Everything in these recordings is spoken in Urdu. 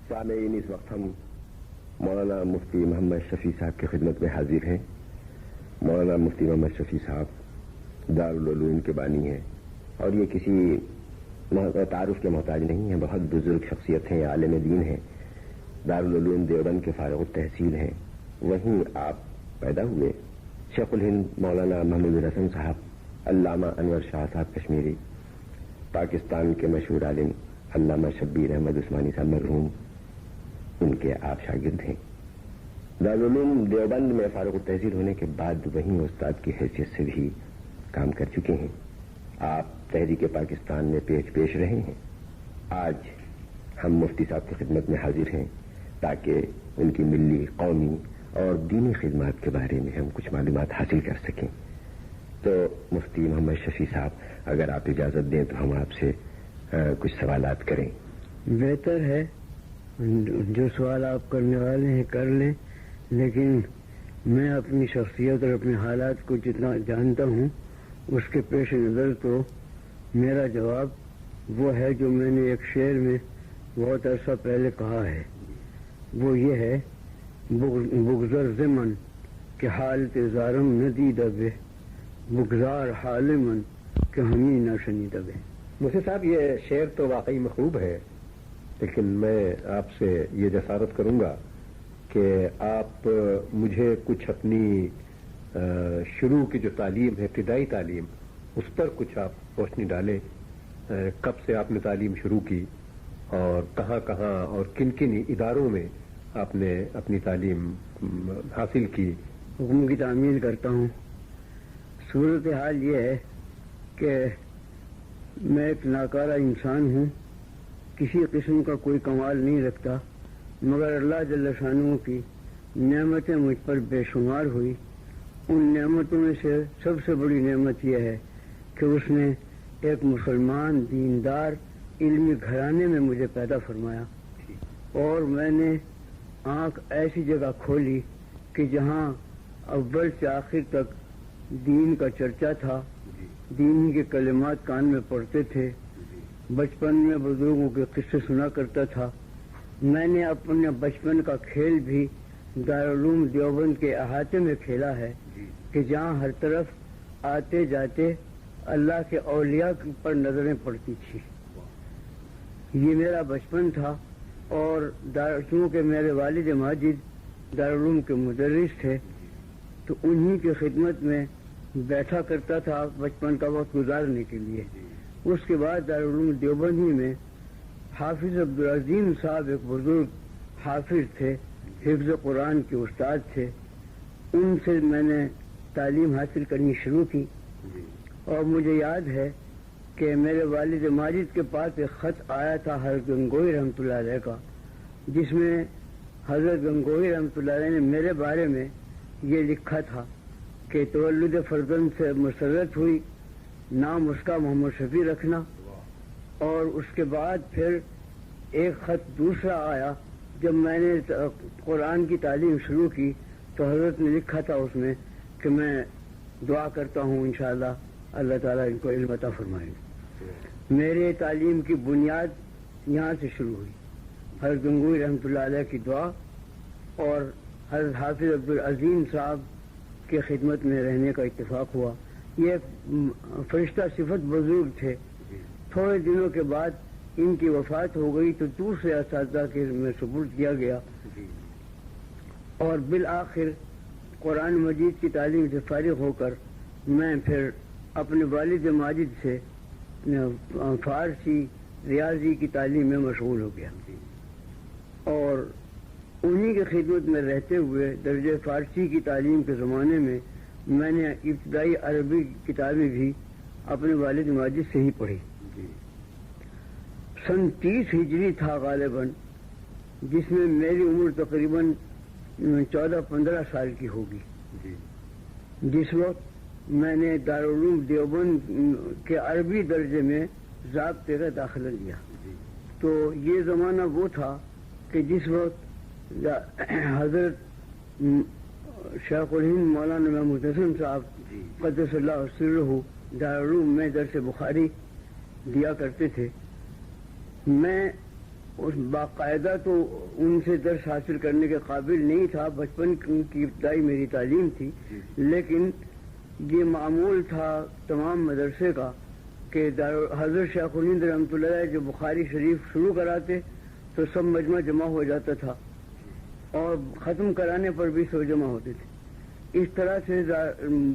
سامعین، اس وقت ہم مولانا مفتی محمد شفیع صاحب کی خدمت میں حاضر ہیں۔ مولانا مفتی محمد شفیع صاحب دارالعلوم کے بانی ہیں اور یہ کسی تعارف کے محتاج نہیں ہیں، بہت بزرگ شخصیت ہیں، عالم دین ہیں، دارالعلوم دیوبند کے فارغ التحصیل ہیں۔ وہیں آپ پیدا ہوئے۔ شیخ الہند مولانا محمد الحسن صاحب، علامہ انور شاہ صاحب کشمیری، پاکستان کے مشہور عالم علامہ شبیر احمد عثمانی صاحب مرحوم، ان کے آپ شاگرد ہیں۔ دارالعلوم دیوبند میں فارغ التحصیل ہونے کے بعد وہیں استاد کی حیثیت سے بھی کام کر چکے ہیں۔ آپ تحریک پاکستان میں پیش رہے ہیں۔ آج ہم مفتی صاحب کی خدمت میں حاضر ہیں تاکہ ان کی ملی، قومی اور دینی خدمات کے بارے میں ہم کچھ معلومات حاصل کر سکیں۔ تو مفتی محمد شفیع صاحب، اگر آپ اجازت دیں تو ہم آپ سے کچھ سوالات کریں۔ بہتر ہے، جو سوال آپ کرنے والے ہیں کر لیں، لیکن میں اپنی شخصیت اور اپنے حالات کو جتنا جانتا ہوں اس کے پیش نظر تو میرا جواب وہ ہے جو میں نے ایک شعر میں بہت عرصہ پہلے کہا ہے، وہ یہ ہے: بگذر زمن کہ حالت زارم ندیدہ بے، بگزار حال من کہ ہمیں نہ شنیدہ بے۔ مفتی صاحب، یہ شعر تو واقعی مخوب ہے، لیکن میں آپ سے یہ جسارت کروں گا کہ آپ مجھے کچھ اپنی شروع کی جو تعلیم ہے، ابتدائی تعلیم، اس پر کچھ آپ روشنی ڈالیں۔ کب سے آپ نے تعلیم شروع کی اور کہاں کہاں اور کن کن اداروں میں آپ نے اپنی تعلیم حاصل کی؟ حکم کی تعمیل کرتا ہوں۔ صورتحال یہ ہے کہ میں ایک ناکارہ انسان ہوں، کسی قسم کا کوئی کمال نہیں رکھتا، مگر اللہ جل شانہ کی نعمتیں مجھ پر بے شمار ہوئی۔ ان نعمتوں میں سے سب سے بڑی نعمت یہ ہے کہ اس نے ایک مسلمان دیندار علمی گھرانے میں مجھے پیدا فرمایا، اور میں نے آنکھ ایسی جگہ کھولی کہ جہاں اول سے آخر تک دین کا چرچا تھا، دین کے کلمات کان میں پڑھتے تھے، بچپن میں بزرگوں کے قصے سنا کرتا تھا۔ میں نے اپنے بچپن کا کھیل بھی دارالعلوم دیوبند کے احاطے میں کھیلا ہے کہ جہاں ہر طرف آتے جاتے اللہ کے اولیاء پر نظریں پڑتی تھی۔ یہ میرا بچپن تھا، اور چونکہ میرے والد ماجد دارالعلوم کے مدرس تھے تو انہی کی خدمت میں بیٹھا کرتا تھا بچپن کا وقت گزارنے کے لیے۔ اس کے بعد دارالعلوم دیوبند ہی میں حافظ عبدالعظیم صاحب ایک بزرگ حافظ تھے، حفظ قرآن کے استاد تھے، ان سے میں نے تعلیم حاصل کرنی شروع کی۔ اور مجھے یاد ہے کہ میرے والد ماجد کے پاس ایک خط آیا تھا حضرت گنگوئی رحمۃ اللہ علیہ کا، جس میں حضرت گنگوئی رحمۃ اللہ علیہ نے میرے بارے میں یہ لکھا تھا کہ تولد فرزند سے مسرت ہوئی، نام اس کا محمد شفیع رکھنا۔ اور اس کے بعد پھر ایک خط دوسرا آیا جب میں نے قرآن کی تعلیم شروع کی تو حضرت نے لکھا تھا اس میں کہ میں دعا کرتا ہوں انشاءاللہ اللہ تعالیٰ ان کو علم عطا فرمائے۔ میرے تعلیم کی بنیاد یہاں سے شروع ہوئی، حضرت گنگوئی رحمۃ اللہ علیہ کی دعا اور حضرت حافظ عبدالعظیم صاحب کی خدمت میں رہنے کا اتفاق ہوا۔ یہ فرشتہ صفت بزرگ تھے، تھوڑے دنوں کے بعد ان کی وفات ہو گئی تو دوسرے اساتذہ کے میں سپرد کیا گیا، اور بالآخر قرآن مجید کی تعلیم سے فارغ ہو کر میں پھر اپنے والد ماجد سے فارسی ریاضی کی تعلیم میں مشغول ہو گیا، اور انہی کی خدمت میں رہتے ہوئے درجہ فارسی کی تعلیم کے زمانے میں میں نے ابتدائی عربی کتابیں بھی اپنے والد ماجد سے ہی پڑھی۔ سن 30 ہجری تھا غالباً، جس میں میری عمر تقریباً 14-15 سال کی ہوگی، جس وقت میں نے دارالعلوم دیوبند کے عربی درجے میں ضابطے کا داخلہ لیا۔ تو یہ زمانہ وہ تھا کہ جس وقت حضرت شیخ الہند مولانا محمد الحسن صاحب قدس اللہ سرہ دارالعلوم میں درس بخاری دیا کرتے تھے۔ میں اس باقاعدہ تو ان سے درس حاصل کرنے کے قابل نہیں تھا، بچپن کی ابتدائی میری تعلیم تھی، لیکن یہ معمول تھا تمام مدرسے کا کہ حضرت شیخ الہند رحمۃ اللہ علیہ جو بخاری شریف شروع کراتے تو سب مجمع جمع ہو جاتا تھا اور ختم کرانے پر بھی سب جمع ہوتے تھے۔ اس طرح سے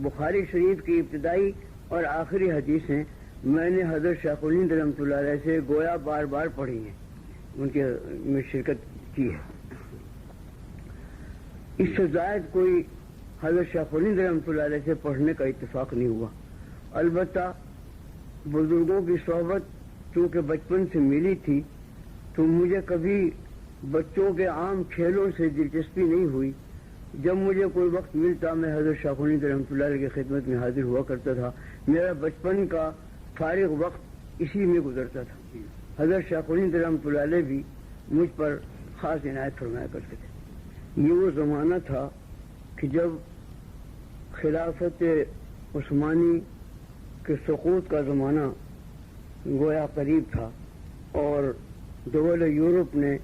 بخاری شریف کی ابتدائی اور آخری حدیثیں میں نے حضرت شیخ الہند رحمۃ اللہ علیہ سے گویا بار بار پڑھی ہیں، ان کے میں شرکت کی ہے۔ اس سے زائد کوئی حضرت شیخ الہند رحمۃ اللہ علیہ سے پڑھنے کا اتفاق نہیں ہوا۔ البتہ بزرگوں کی صحبت چونکہ بچپن سے ملی تھی تو مجھے کبھی بچوں کے عام کھیلوں سے دلچسپی نہیں ہوئی۔ جب مجھے کوئی وقت ملتا میں حضرت شیخ الہند رحمۃ اللہ علیہ کی خدمت میں حاضر ہوا کرتا تھا۔ میرا بچپن کا فارغ وقت اسی میں گزرتا تھا۔ حضرت شیخ الہند رحمۃ اللہ علیہ بھی مجھ پر خاص عنایت فرمایا کرتے تھے۔ یہ وہ زمانہ تھا کہ جب خلافت عثمانی کے سقوط کا زمانہ گویا قریب تھا اور دول یورپ نے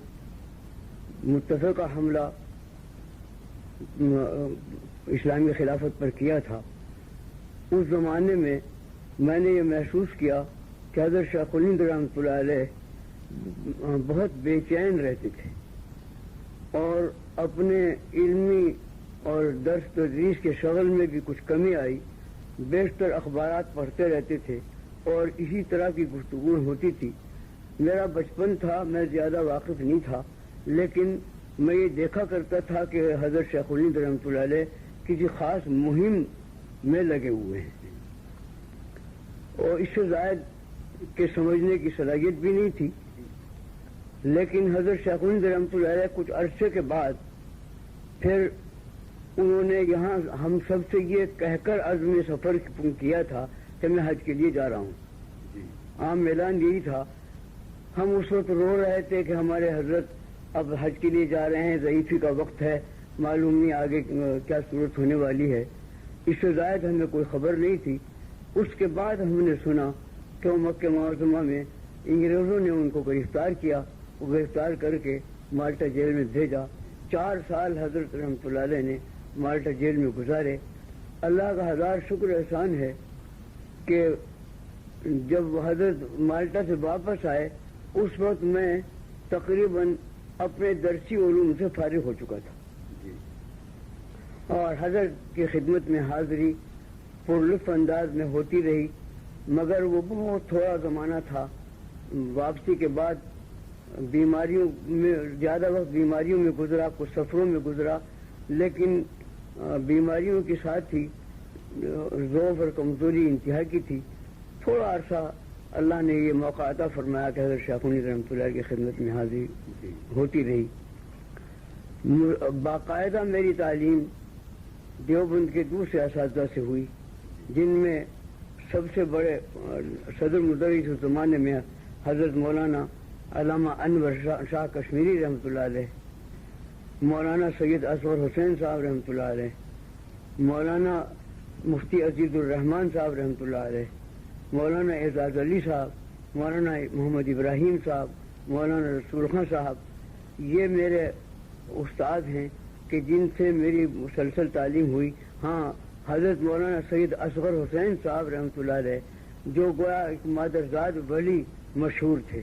متفقہ حملہ اسلامی خلافت پر کیا تھا۔ اس زمانے میں میں نے یہ محسوس کیا کہ حضرت شیخ الہند رحمۃ اللہ علیہ بہت بے چین رہتے تھے اور اپنے علمی اور درس تدریس کے شغل میں بھی کچھ کمی آئی، بیشتر اخبارات پڑھتے رہتے تھے اور اسی طرح کی گفتگو ہوتی تھی۔ میرا بچپن تھا، میں زیادہ واقف نہیں تھا، لیکن میں یہ دیکھا کرتا تھا کہ حضرت شیخ الہند رحمۃ اللہ علیہ کسی خاص مہم میں لگے ہوئے ہیں اور اس سے زائد کے سمجھنے کی صلاحیت بھی نہیں تھی۔ لیکن حضرت شیخ الہند رحمۃ اللہ علیہ کچھ عرصے کے بعد پھر انہوں نے یہاں ہم سب سے یہ کہہ کر عزم سفر کیا تھا کہ میں حج کے لیے جا رہا ہوں۔ عام اعلان یہی تھا۔ ہم اس وقت رو رہے تھے کہ ہمارے حضرت اب حج کے لیے جا رہے ہیں، ضعیفی کا وقت ہے، معلوم نہیں آگے کیا صورت ہونے والی ہے۔ اس سے زائد ہمیں کوئی خبر نہیں تھی۔ اس کے بعد ہم نے سنا کہ وہ مکہ معظمہ میں انگریزوں نے ان کو گرفتار کیا، وہ گرفتار کر کے مالٹا جیل میں بھیجا۔ 4 سال حضرت رحمۃ اللہ علیہ نے مالٹا جیل میں گزارے۔ اللہ کا ہزار شکر احسان ہے کہ جب حضرت مالٹا سے واپس آئے اس وقت میں تقریباً اپنے درسی علوم سے فارغ ہو چکا تھا اور حضرت کی خدمت میں حاضری پرلطف انداز میں ہوتی رہی، مگر وہ بہت تھوڑا زمانہ تھا۔ واپسی کے بعد بیماریوں میں زیادہ وقت بیماریوں میں گزرا، کچھ سفروں میں گزرا، لیکن بیماریوں کے ساتھ ہی ضعف اور کمزوری انتہا کی تھی۔ تھوڑا عرصہ اللہ نے یہ موقع عطا فرمایا کہ حضرت شیخ الہند رحمۃ اللہ کی خدمت میں حاضری ہوتی رہی۔ باقاعدہ میری تعلیم دیوبند کے دوسرے اساتذہ سے ہوئی، جن میں سب سے بڑے صدر مدرس اس زمانے میں حضرت مولانا علامہ انور شاہ کشمیری رحمۃ اللہ علیہ، مولانا سید اصغر حسین صاحب رحمۃ اللہ علیہ، مولانا مفتی عزیز الرحمان صاحب رحمۃ اللہ علیہ، مولانا اعزاز علی صاحب، مولانا محمد ابراہیم صاحب، مولانا رسول خان صاحب، یہ میرے استاد ہیں کہ جن سے میری مسلسل تعلیم ہوئی۔ ہاں، حضرت مولانا سید اصغر حسین صاحب رحمۃ اللہ علیہ جو گویا ایک مادرزاد ولی مشہور تھے،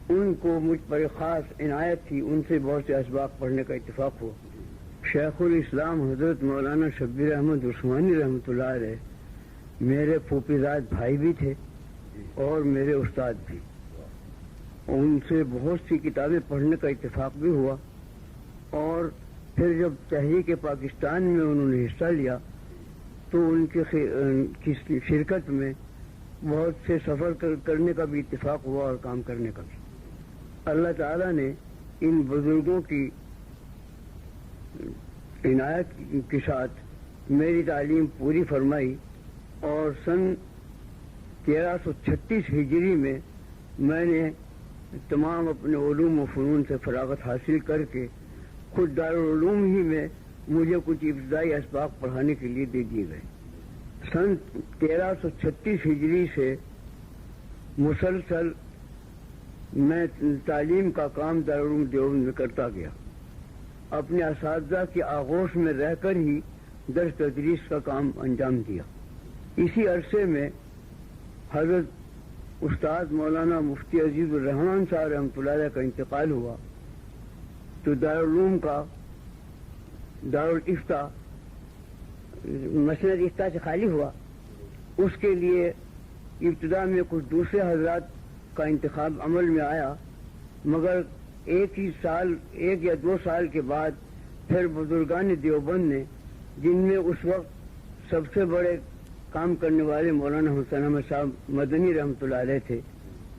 ان کو مجھ پر خاص عنایت تھی، ان سے بہت سے اسباق پڑھنے کا اتفاق ہوا۔ شیخ الاسلام حضرت مولانا شبیر احمد عثمانی رحمۃ اللہ علیہ میرے پھوپھیزاد بھائی بھی تھے اور میرے استاد بھی، ان سے بہت سی کتابیں پڑھنے کا اتفاق بھی ہوا۔ اور پھر جب تحریک پاکستان میں انہوں نے حصہ لیا تو ان کی شرکت میں بہت سے سفر کرنے کا بھی اتفاق ہوا اور کام کرنے کا بھی۔ اللہ تعالیٰ نے ان بزرگوں کی عنایت کے ساتھ میری تعلیم پوری فرمائی اور سن 1336 ہجری میں میں نے تمام اپنے علوم و فنون سے فراغت حاصل کر کے خود دارالعلوم ہی میں مجھے کچھ ابتدائی اسباق پڑھانے کے لیے دے دیے گئے۔ سن 1336 ہجری سے مسلسل میں تعلیم کا کام دارالعلوم دیوبند میں کرتا گیا. اپنے اساتذہ کے آغوش میں رہ کر ہی درس تدریس کا کام انجام دیا. اسی عرصے میں حضرت استاد مولانا مفتی عزیز الرحمان صاحب رحمۃ اللہ علیہ کا انتقال ہوا تو دارالعلوم کا دارالفتہ مسند افتاء سے خالی ہوا. اس کے لیے ابتدا میں کچھ دوسرے حضرات کا انتخاب عمل میں آیا، مگر ایک یا دو سال کے بعد پھر بزرگان دیوبند نے، جن میں اس وقت سب سے بڑے کام کرنے والے مولانا حسین احمد صاحب مدنی رحمۃ اللہ علیہ تھے،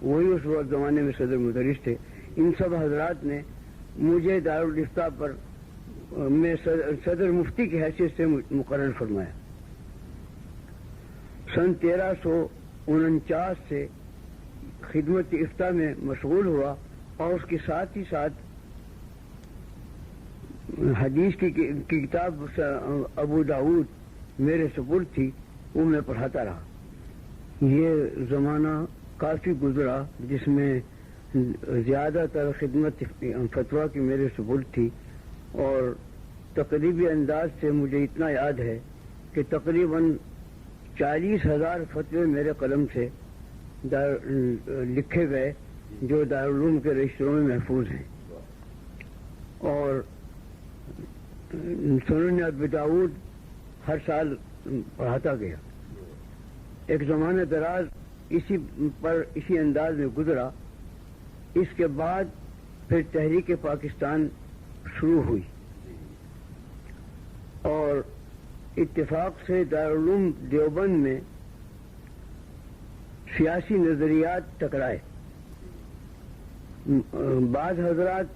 وہی اس وقت زمانے میں صدر مدرس تھے، ان سب حضرات نے مجھے دارالفتہ پر میں صدر مفتی کی حیثیت سے مقرر فرمایا. سن 1349 سے خدمت افتاء میں مشغول ہوا اور اس کے ساتھ ہی ساتھ حدیث کی کتاب ابو داؤد میرے سپرد تھی، وہ میں پڑھاتا رہا. یہ زمانہ کافی گزرا جس میں زیادہ تر خدمت فتویٰ کی میرے سپرد تھی، اور تقریبی انداز سے مجھے اتنا یاد ہے کہ تقریباً 40,000 فتوے میرے قلم سے لکھے گئے جو دارالعلوم کے رجسٹروں میں محفوظ ہیں. اور سنن ابی داؤد ہر سال پڑھاتا گیا. ایک زمانہ دراز اسی انداز میں گزرا. اس کے بعد پھر تحریک پاکستان شروع ہوئی اور اتفاق سے دارالعلوم دیوبند میں سیاسی نظریات ٹکرائے. بعض حضرات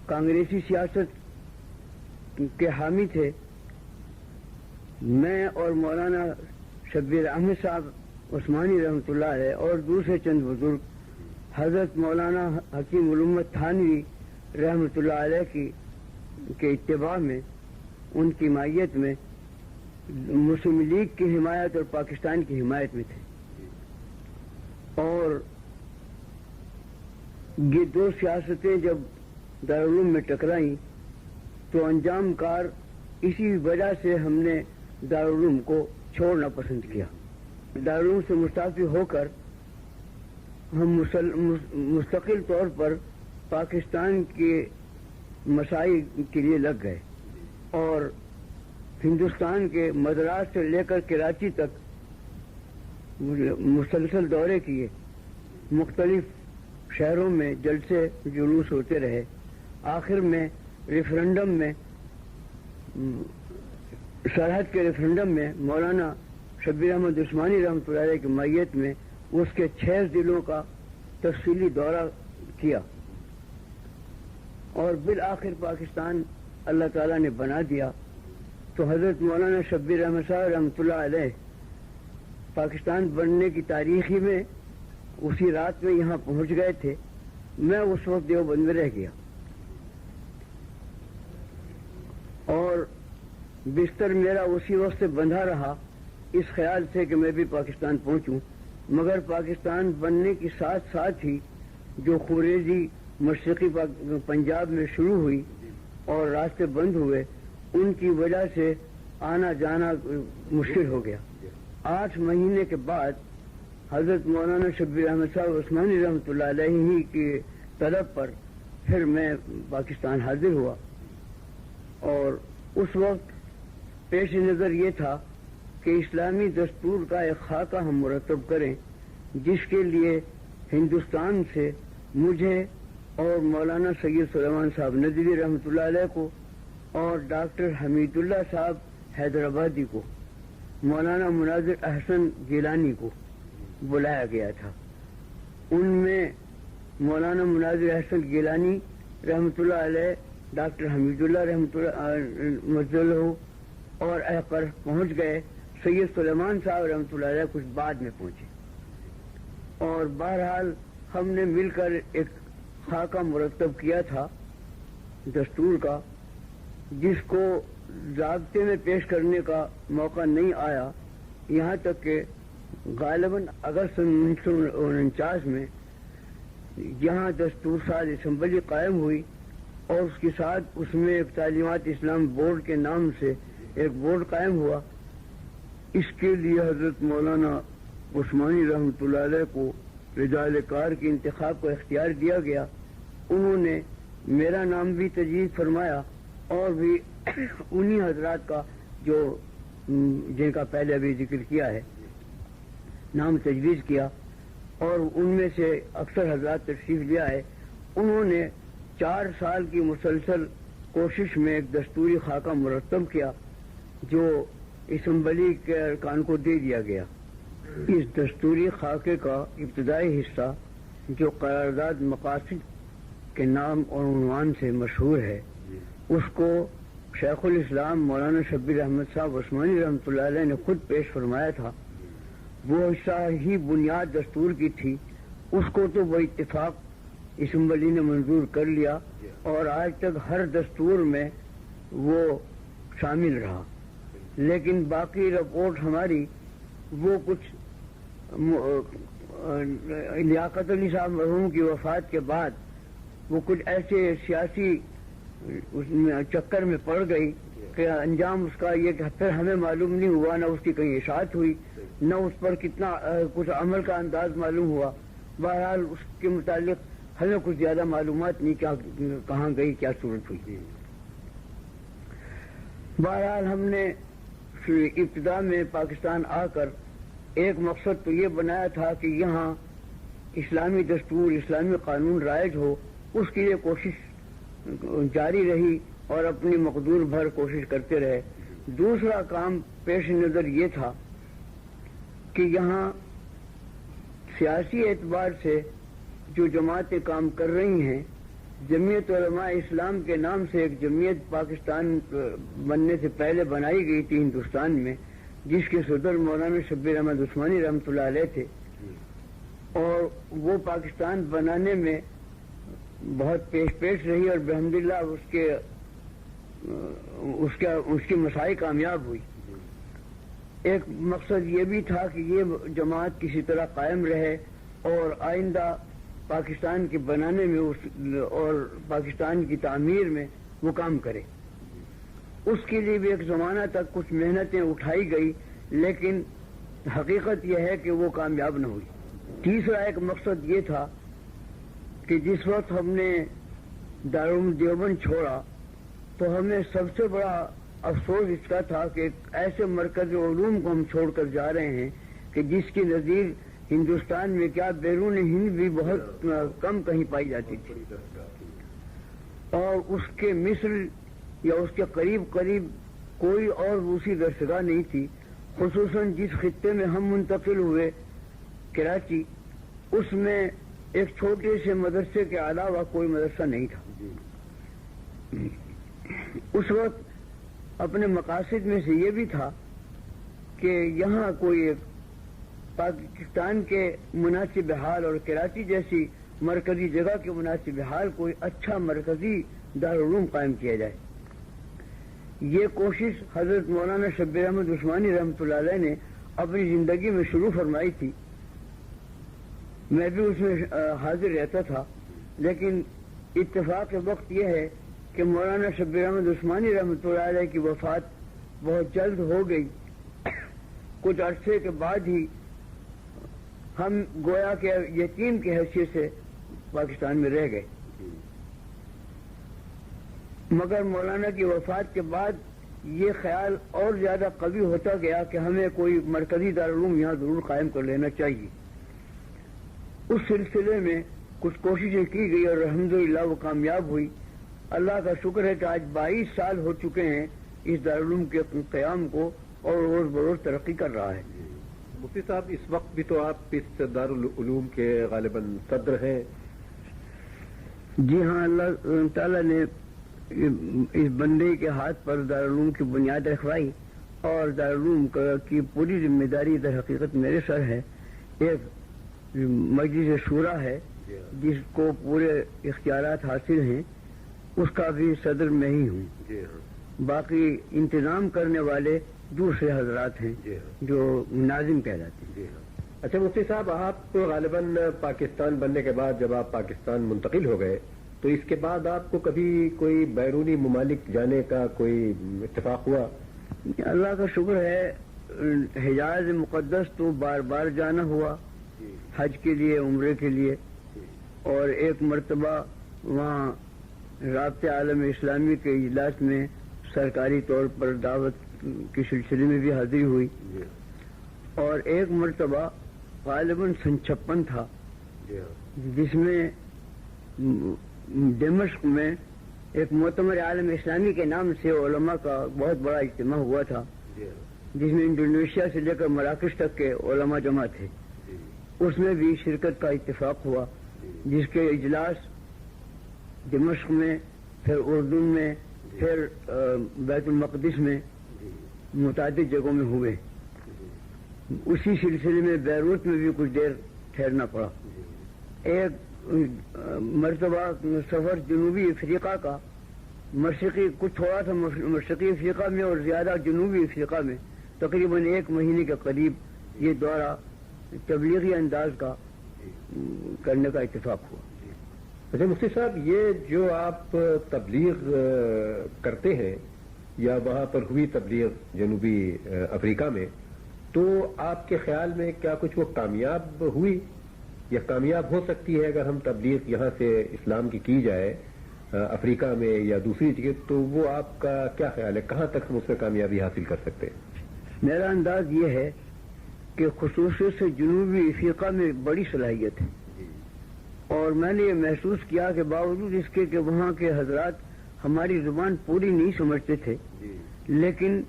کانگریسی سیاست کے حامی تھے. میں اور مولانا شبیر احمد صاحب عثمانی رحمۃ اللہ علیہ اور دوسرے چند بزرگ حضرت مولانا حکیم الامت تھانوی رحمۃ اللہ علیہ کے اتباع میں، ان کی مائیت میں مسلم لیگ کی حمایت اور پاکستان کی حمایت میں تھے. اور یہ دو سیاستیں جب دارالعلوم میں ٹکرائیں تو انجام کار اسی وجہ سے ہم نے دارالعلوم کو چھوڑنا پسند کیا. دارالعلوم سے مستعفی ہو کر ہم مستقل طور پر پاکستان کے مسائل کے لیے لگ گئے اور ہندوستان کے مدراس سے لے کر کراچی تک مسلسل دورے کیے. مختلف شہروں میں جلسے جلوس ہوتے رہے. آخر میں ریفرنڈم میں، سرحد کے ریفرنڈم میں مولانا شبیر احمد عثمانی رحمۃ اللہ علیہ کی مائیت میں اس کے 6 ضلعوں کا تفصیلی دورہ کیا اور بالآخر پاکستان اللہ تعالیٰ نے بنا دیا. تو حضرت مولانا شبیر احمد صاحب رحمۃ اللہ علیہ پاکستان بننے کی تاریخی میں اسی رات میں یہاں پہنچ گئے تھے. میں اس وقت دیوبند میں رہ گیا اور بستر میرا اسی وقت سے بندھا رہا اس خیال سے کہ میں بھی پاکستان پہنچوں. مگر پاکستان بننے کے ساتھ ساتھ ہی جو خوریزی مشرقی پنجاب میں شروع ہوئی اور راستے بند ہوئے، ان کی وجہ سے آنا جانا مشکل ہو گیا. 8 مہینے کے بعد حضرت مولانا شبیر احمد صاحب عثمانی رحمۃ اللہ علیہ ہی کی طلب پر پھر میں پاکستان حاضر ہوا. اور اس وقت پیش نظر یہ تھا کہ اسلامی دستور کا ایک خاکہ ہم مرتب کریں جس کے لیے ہندوستان سے مجھے اور مولانا سید سلیمان صاحب ندوی رحمۃ اللہ علیہ کو اور ڈاکٹر حمید اللہ صاحب حیدرآبادی کو، مولانا مناظر احسن گیلانی کو بلایا گیا تھا. ان میں مولانا مناظر احسن گیلانی رحمۃ اللہ علیہ، ڈاکٹر حمید اللہ رحمۃ اللہ مزلہ اور احقر پہنچ گئے. سید سلیمان صاحب رحمۃ اللہ علیہ کچھ بعد میں پہنچے اور بہرحال ہم نے مل کر ایک خاکہ مرتب کیا تھا دستور کا، جس کو ضابطے میں پیش کرنے کا موقع نہیں آیا، یہاں تک کہ غالباً اگست 1949 میں یہاں دستور ساز اسمبلی قائم ہوئی اور اس کے ساتھ اس میں ایک تعلیمات اسلام بورڈ کے نام سے ایک بورڈ قائم ہوا. اس کے لیے حضرت مولانا عثمانی رحمۃ اللہ علیہ کو رجال کار کے انتخاب کا اختیار دیا گیا. انہوں نے میرا نام بھی تجویز فرمایا اور بھی انہی حضرات کا جو جن کا پہلے ابھی ذکر کیا ہے نام تجویز کیا، اور ان میں سے اکثر حضرات تشریف لیا ہے. انہوں نے 4 سال کی مسلسل کوشش میں ایک دستوری خاکہ مرتب کیا جو اسمبلی کے ارکان کو دے دیا گیا. اس دستوری خاکے کا ابتدائی حصہ جو قرارداد مقاصد کے نام اور عنوان سے مشہور ہے، اس کو شیخ الاسلام مولانا شبیر احمد صاحب عثمانی رحمۃ اللہ علیہ نے خود پیش فرمایا تھا. وہ حصہ ہی بنیاد دستور کی تھی. اس کو تو وہ اتفاق اسمبلی نے منظور کر لیا اور آج تک ہر دستور میں وہ شامل رہا. لیکن باقی رپورٹ ہماری وہ کچھ لیاقت علی صاحب مرحوم کی وفات کے بعد وہ کچھ ایسے سیاسی چکر میں پڑ گئی کہ انجام اس کا یہ کہ پھر ہمیں معلوم نہیں ہوا، نہ اس کی کہیں اشاعت ہوئی، نہ اس پر کتنا کچھ عمل کا انداز معلوم ہوا. بہرحال اس کے متعلق ہمیں کچھ زیادہ معلومات نہیں کہاں گئی، کیا صورت ہوئی. بہرحال ہم نے ابتدا میں پاکستان آ کر ایک مقصد تو یہ بنایا تھا کہ یہاں اسلامی دستور، اسلامی قانون رائج ہو. اس کے لیے کوشش جاری رہی اور اپنی مقدور بھر کوشش کرتے رہے. دوسرا کام پیش نظر یہ تھا کہ یہاں سیاسی اعتبار سے جو جماعتیں کام کر رہی ہیں، جمعیت علماء اسلام کے نام سے ایک جمعیت پاکستان بننے سے پہلے بنائی گئی تھی ہندوستان میں، جس کے صدر مولانا شبیر احمد عثمانی رحمۃ اللہ علیہ تھے، اور وہ پاکستان بنانے میں بہت پیش رہی اور بحمداللہ اس کی مساعی کامیاب ہوئی. ایک مقصد یہ بھی تھا کہ یہ جماعت کسی طرح قائم رہے اور آئندہ پاکستان کے بنانے میں اور پاکستان کی تعمیر میں وہ کام کرے. اس کے لیے بھی ایک زمانہ تک کچھ محنتیں اٹھائی گئی، لیکن حقیقت یہ ہے کہ وہ کامیاب نہ ہوئی. تیسرا ایک مقصد یہ تھا کہ جس وقت ہم نے دارالعلوم دیوبند چھوڑا تو ہمیں سب سے بڑا افسوس اس کا تھا کہ ایسے مرکز علوم کو ہم چھوڑ کر جا رہے ہیں کہ جس کی نظیر ہندوستان میں کیا بیرون ہند بھی بہت کم کہیں پائی جاتی تھی، اور اس کے مصر یا اس کے قریب کوئی اور دوسری درسگاہ نہیں تھی. خصوصاً جس خطے میں ہم منتقل ہوئے کراچی، اس میں ایک چھوٹے سے مدرسے کے علاوہ کوئی مدرسہ نہیں تھا. اس وقت اپنے مقاصد میں سے یہ بھی تھا کہ یہاں کوئی پاکستان کے مناسب حال اور کراچی جیسی مرکزی جگہ کے مناسب حال کوئی اچھا مرکزی دارالعلوم قائم کیا جائے. یہ کوشش حضرت مولانا شبیر احمد عثمانی رحمۃ اللہ علیہ نے اپنی زندگی میں شروع فرمائی تھی. میں بھی اس میں حاضر رہتا تھا، لیکن اتفاق وقت یہ ہے کہ مولانا شبیر احمد عثمانی رحمۃ اللہ علیہ کی وفات بہت جلد ہو گئی. کچھ عرصے کے بعد ہی ہم گویا کہ یتیم کی حیثیت سے پاکستان میں رہ گئے. مگر مولانا کی وفات کے بعد یہ خیال اور زیادہ قوی ہوتا گیا کہ ہمیں کوئی مرکزی دارالعلوم یہاں ضرور قائم کر لینا چاہیے. اس سلسلے میں کچھ کوششیں کی گئی اور الحمدللہ وہ کامیاب ہوئی. اللہ کا شکر ہے کہ آج 22 سال ہو چکے ہیں اس دارالعلوم کے قیام کو، اور روز بروز ترقی کر رہا ہے. مفتی صاحب، اس وقت بھی تو آپ اس دارالعلوم کے غالباً صدر ہیں. جی ہاں، اللہ تعالیٰ نے اس بندے کے ہاتھ پر دارالعلوم کی بنیاد رکھوائی، اور دارالعلوم کی پوری ذمہ داری در حقیقت میرے سر ہے. ایک مجلس شورا ہے جس کو پورے اختیارات حاصل ہیں، اس کا بھی صدر میں ہی ہوں. باقی انتظام کرنے والے دوسرے حضرات ہیں جو ناظم کہلاتے ہیں. اچھا مفتی صاحب، آپ غالباً پاکستان بننے کے بعد جب آپ پاکستان منتقل ہو گئے تو اس کے بعد آپ کو کبھی کوئی بیرونی ممالک جانے کا کوئی اتفاق ہوا؟ اللہ کا شکر ہے، حجاز مقدس تو بار بار جانا ہوا حج کے لیے، عمرے کے لیے، اور ایک مرتبہ وہاں رابطہ عالم اسلامی کے اجلاس میں سرکاری طور پر دعوت کے سلسلے میں بھی حاضری ہوئی، اور ایک مرتبہ غالباً سن 56 تھا جس میں دمشق میں ایک معتمر عالم اسلامی کے نام سے علماء کا بہت بڑا اجتماع ہوا تھا، جس میں انڈونیشیا سے لے کر مراکش تک کے علماء جمع تھے۔ اس میں بھی شرکت کا اتفاق ہوا، جس کے اجلاس دمشق میں، پھر اردن میں، پھر بیت المقدس میں، متعدد جگہوں میں ہوئے۔ اسی سلسلے میں بیروت میں بھی کچھ دیر ٹھہرنا پڑا۔ ایک مرتبہ سفر جنوبی افریقہ کا، مشرقی کچھ تھوڑا سا مشرقی افریقہ میں اور زیادہ جنوبی افریقہ میں، تقریباً 1 مہینے کے قریب یہ دورہ تبلیغی انداز کا کرنے کا اتفاق ہوا۔ اچھا مفتی صاحب، یہ جو آپ تبلیغ کرتے ہیں یا وہاں پر ہوئی تبلیغ جنوبی افریقہ میں، تو آپ کے خیال میں کیا کچھ وہ کامیاب ہوئی یا کامیاب ہو سکتی ہے؟ اگر ہم تبلیغ یہاں سے اسلام کی جائے افریقہ میں یا دوسری جگہ، تو وہ آپ کا کیا خیال ہے، کہاں تک ہم اس میں کامیابی حاصل کر سکتے ہیں؟ میرا انداز یہ ہے کہ خصوصیت سے جنوبی افریقہ میں بڑی صلاحیت ہے، اور میں نے یہ محسوس کیا کہ باوجود اس کے کہ وہاں کے حضرات ہماری زبان پوری نہیں سمجھتے تھے، لیکن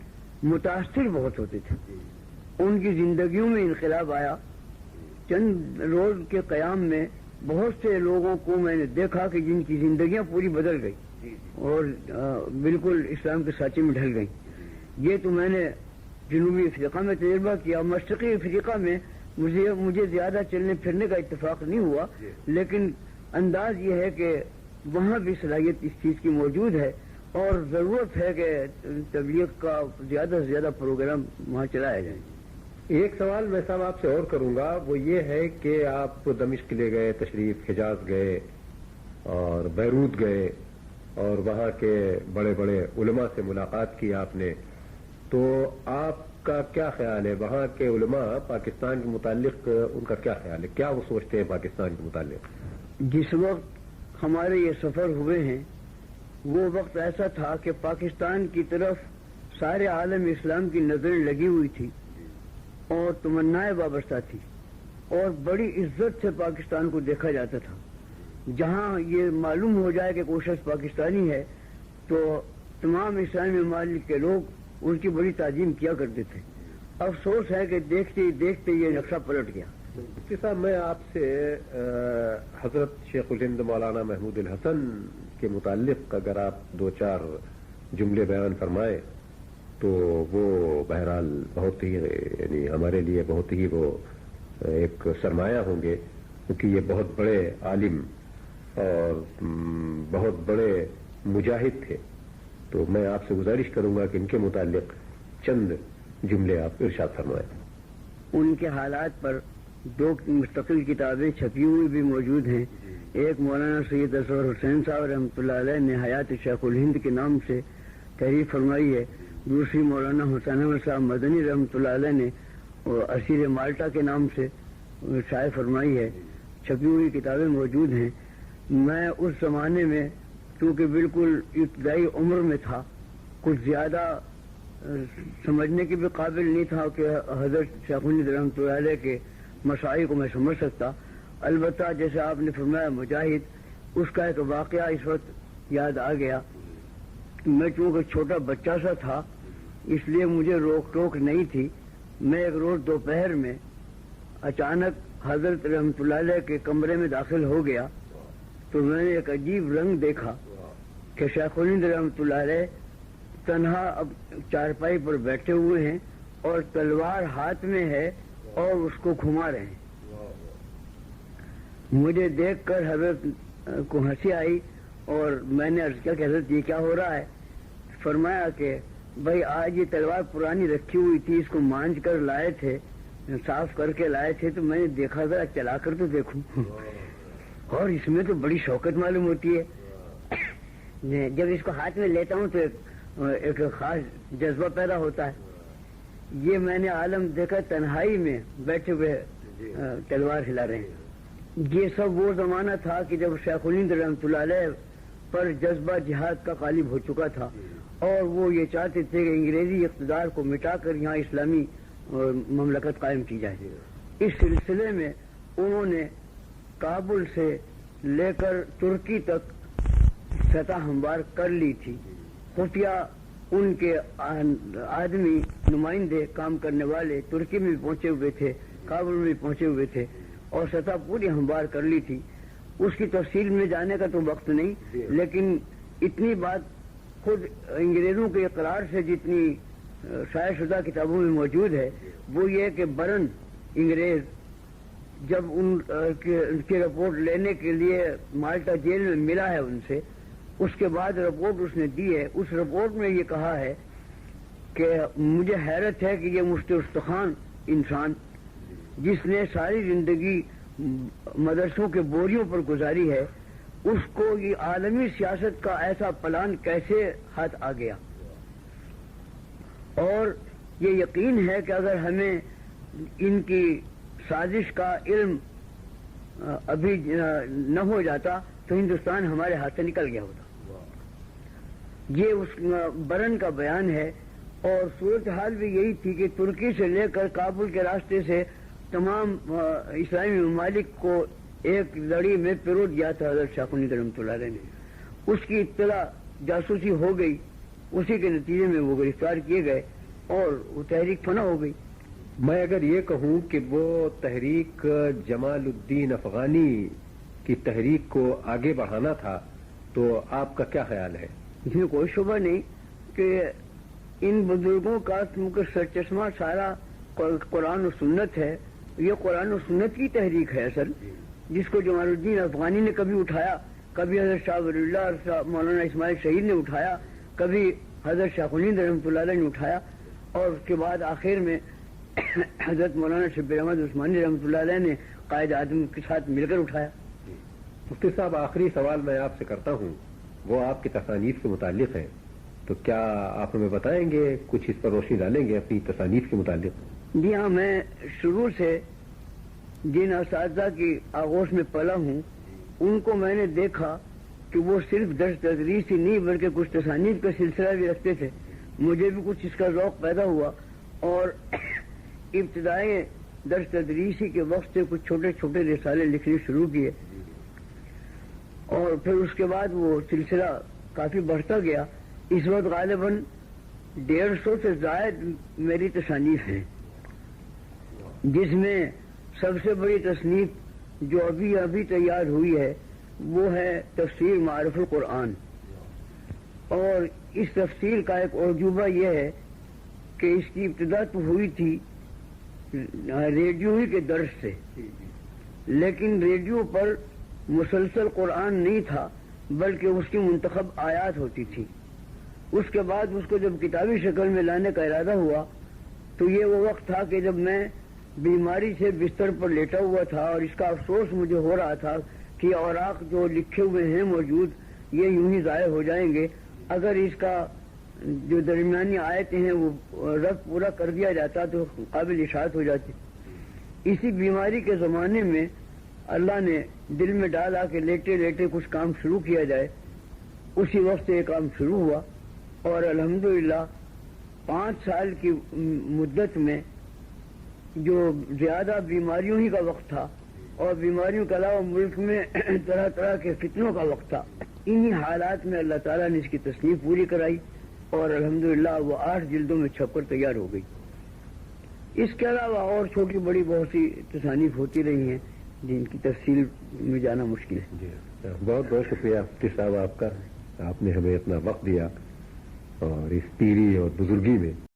متاثر بہت ہوتے تھے۔ ان کی زندگیوں میں انقلاب آیا۔ چند روز کے قیام میں بہت سے لوگوں کو میں نے دیکھا کہ جن کی زندگیاں پوری بدل گئی اور بالکل اسلام کے سانچے میں ڈھل گئی۔ یہ تو میں نے جنوبی افریقہ میں تجربہ کیا۔ مشرقی افریقہ میں مجھے زیادہ چلنے پھرنے کا اتفاق نہیں ہوا، لیکن انداز یہ ہے کہ وہاں بھی صلاحیت اس چیز کی موجود ہے، اور ضرورت ہے کہ تبلیغ کا زیادہ سے زیادہ پروگرام وہاں چلایا جائے۔ ایک سوال میں صاحب آپ سے اور کروں گا، وہ یہ ہے کہ آپ دمشق لے گئے تشریف، حجاز گئے اور بیروت گئے اور وہاں کے بڑے بڑے علماء سے ملاقات کی آپ نے، تو آپ کا کیا خیال ہے وہاں کے علماء پاکستان کے متعلق، ان کا کیا خیال ہے، کیا وہ سوچتے ہیں پاکستان کے متعلق؟ جس وقت ہمارے یہ سفر ہوئے ہیں وہ وقت ایسا تھا کہ پاکستان کی طرف سارے عالم اسلام کی نظریں لگی ہوئی تھی اور تمنائیں وابستہ تھی، اور بڑی عزت سے پاکستان کو دیکھا جاتا تھا۔ جہاں یہ معلوم ہو جائے کہ کوئی شخص پاکستانی ہے تو تمام اسلامی ممالک کے لوگ ان کی بڑی تعظیم کیا کرتے تھے۔ افسوس ہے کہ دیکھتے ہی دیکھتے یہ نقشہ پلٹ گیا۔ مفتی صاحب، میں آپ سے حضرت شیخ الہند مولانا محمود الحسن کے متعلق اگر آپ 2-4 جملے بیان فرمائیں تو وہ بہرحال بہت ہی، یعنی ہمارے لیے بہت ہی وہ ایک سرمایہ ہوں گے، کیونکہ یہ بہت بڑے عالم اور بہت بڑے مجاہد تھے۔ تو میں آپ سے گزارش کروں گا کہ ان کے متعلق چند جملے آپ ارشاد فرمائیں۔ ان کے حالات پر 2 مستقل کتابیں چھپی ہوئی بھی موجود ہیں۔ ایک مولانا سید اصغر حسین صاحب رحمۃ اللہ علیہ نے حیات شیخ الہند کے نام سے تحریر فرمائی ہے، دوسری مولانا حسین احمد صاحب مدنی رحمۃ اللہ علیہ نے اسیر مالٹا کے نام سے شائع فرمائی ہے۔ چھپی ہوئی کتابیں موجود ہیں۔ میں اس زمانے میں چونکہ بالکل ابتدائی عمر میں تھا، کچھ زیادہ سمجھنے کے بھی قابل نہیں تھا کہ حضرت شیخ الہند رحمۃ اللہ علیہ کے مسائل کو میں سمجھ سکتا۔ البتہ جیسے آپ نے فرمایا مجاہد، اس کا ایک واقعہ اس وقت یاد آ گیا۔ میں چونکہ چھوٹا بچہ سا تھا اس لیے مجھے روک ٹوک نہیں تھی۔ میں ایک روز دوپہر میں اچانک حضرت رحمۃ اللہ علیہ کے کمرے میں داخل ہو گیا تو میں نے ایک عجیب رنگ دیکھا کہ شیخ الہند رحمۃ اللہ علیہ تنہا اب چارپائی پر بیٹھے ہوئے ہیں اور تلوار ہاتھ میں ہے اور اس کو گھما رہے ہیں۔ مجھے دیکھ کر حضرت کو ہنسی آئی اور میں نے عرض کیا کہ حضرت یہ کیا ہو رہا ہے؟ فرمایا کہ بھائی آج یہ تلوار پرانی رکھی ہوئی تھی، اس کو مانج کر لائے تھے صاف کر کے لائے تھے تو میں نے دیکھا ذرا چلا کر تو دیکھوں، اور اس میں تو بڑی شوقت معلوم ہوتی ہے۔ جب اس کو ہاتھ میں لیتا ہوں تو ایک خاص جذبہ پیدا ہوتا ہے۔ یہ میں نے عالم دیکھا تنہائی میں بیٹھے ہوئے تلوار ہلا رہے ہیں۔ یہ سب وہ زمانہ تھا کہ جب شیخ الہند رحمۃ اللہ علیہ پر جذبہ جہاد کا غالب ہو چکا تھا، اور وہ یہ چاہتے تھے کہ انگریزی اقتدار کو مٹا کر یہاں اسلامی مملکت قائم کی جائے۔ اس سلسلے میں انہوں نے کابل سے لے کر ترکی تک سطح ہموار کر لی تھی۔ خفیہ ان کے آدمی نمائندے کام کرنے والے ترکی میں بھی پہنچے ہوئے تھے، کابل میں بھی پہنچے ہوئے تھے، اور سطح پوری ہموار کر لی تھی۔ اس کی تفصیل میں جانے کا تو وقت نہیں، لیکن اتنی بات خود انگریزوں کے اقرار سے جتنی شائع شدہ کتابوں میں موجود ہے، وہ یہ کہ برن انگریز جب ان کی رپورٹ لینے کے لیے مالٹا جیل میں ملا ہے ان سے، اس کے بعد رپورٹ اس نے دی ہے۔ اس رپورٹ میں یہ کہا ہے کہ مجھے حیرت ہے کہ یہ مستخوان انسان جس نے ساری زندگی مدرسوں کے بوریوں پر گزاری ہے، اس کو یہ عالمی سیاست کا ایسا پلان کیسے ہاتھ آ گیا۔ اور یہ یقین ہے کہ اگر ہمیں ان کی سازش کا علم ابھی نہ ہو جاتا تو ہندوستان ہمارے ہاتھ سے نکل گیا ہوتا۔ یہ اس برن کا بیان ہے، اور صورتحال بھی یہی تھی کہ ترکی سے لے کر کابل کے راستے سے تمام اسلامی ممالک کو ایک لڑی میں پیرو دیا تھا حضرت شیخ الہند رحمۃ اللہ علیہ نے۔ اس کی اطلاع جاسوسی ہو گئی، اسی کے نتیجے میں وہ گرفتار کیے گئے اور وہ تحریک فنا ہو گئی۔ میں اگر یہ کہوں کہ وہ تحریک جمال الدین افغانی کی تحریک کو آگے بڑھانا تھا تو آپ کا کیا خیال ہے؟ اس میں کوئی شبہ نہیں کہ ان بزرگوں کا کیونکہ سرچشمہ سارا قرآن و سنت ہے، یہ قرآن و سنت کی تحریک ہے اصل، جس کو جمال الدین افغانی نے کبھی اٹھایا، کبھی حضرت شاہ ولی اللہ اور مولانا اسماعیل شہید نے اٹھایا، کبھی حضرت شیخ الہند رحمۃ اللہ علیہ نے اٹھایا، اور اس کے بعد آخر میں حضرت مولانا شبیر احمد عثمانی رحمۃ اللہ علیہ نے قائد اعظم کے ساتھ مل کر اٹھایا۔ مفتی صاحب، آخری سوال میں آپ سے کرتا ہوں، وہ آپ کی تصانیف سے متعلق ہے، تو کیا آپ ہمیں بتائیں گے، کچھ اس پر روشنی ڈالیں گے اپنی تصانیف کے متعلق؟ جی ہاں، میں شروع سے جن اساتذہ کی آغوش میں پلا ہوں ان کو میں نے دیکھا کہ وہ صرف درس تدریس ہی نہیں بلکہ کچھ تصانیف کا سلسلہ بھی رکھتے تھے۔ مجھے بھی کچھ اس کا ذوق پیدا ہوا، اور ابتدائی درس تدریسی کے وقت سے کچھ چھوٹے چھوٹے رسالے لکھنے شروع کیے، اور پھر اس کے بعد وہ سلسلہ کافی بڑھتا گیا۔ اس وقت غالباً 150 سے زائد میری تصانیف ہیں، جس میں سب سے بڑی تصنیف جو ابھی تیار ہوئی ہے وہ ہے تفسیر معارف القرآن، اور اس تفسیر کا ایک عجوبہ یہ ہے کہ اس کی ابتدا تو ہوئی تھی ریڈیو ہی کے درس سے، لیکن ریڈیو پر مسلسل قرآن نہیں تھا بلکہ اس کی منتخب آیات ہوتی تھی۔ اس کے بعد اس کو جب کتابی شکل میں لانے کا ارادہ ہوا تو یہ وہ وقت تھا کہ جب میں بیماری سے بستر پر لیٹا ہوا تھا، اور اس کا افسوس مجھے ہو رہا تھا کہ اوراق جو لکھے ہوئے ہیں موجود یہ یوں ہی ضائع ہو جائیں گے، اگر اس کا جو درمیانی آیتیں ہیں وہ رب پورا کر دیا جاتا تو قابل اشاعت ہو جاتی۔ اسی بیماری کے زمانے میں اللہ نے دل میں ڈالا کہ لیٹے لیٹے کچھ کام شروع کیا جائے، اسی وقت یہ کام شروع ہوا، اور الحمدللہ 5 سال کی مدت میں جو زیادہ بیماریوں ہی کا وقت تھا، اور بیماریوں کے علاوہ ملک میں طرح طرح کے فتنوں کا وقت تھا، انہی حالات میں اللہ تعالیٰ نے اس کی تصنیف پوری کرائی، اور الحمدللہ وہ 8 جلدوں میں چھپ کر تیار ہو گئی۔ اس کے علاوہ اور چھوٹی بڑی بہت سی تصانیف ہوتی رہی ہیں جن کی تفصیل میں جانا مشکل ہے۔ جی بہت بہت شکریہ مفتی صاحب آپ کا، آپ نے ہمیں اپنا وقت دیا اور اس پیری اور بزرگی میں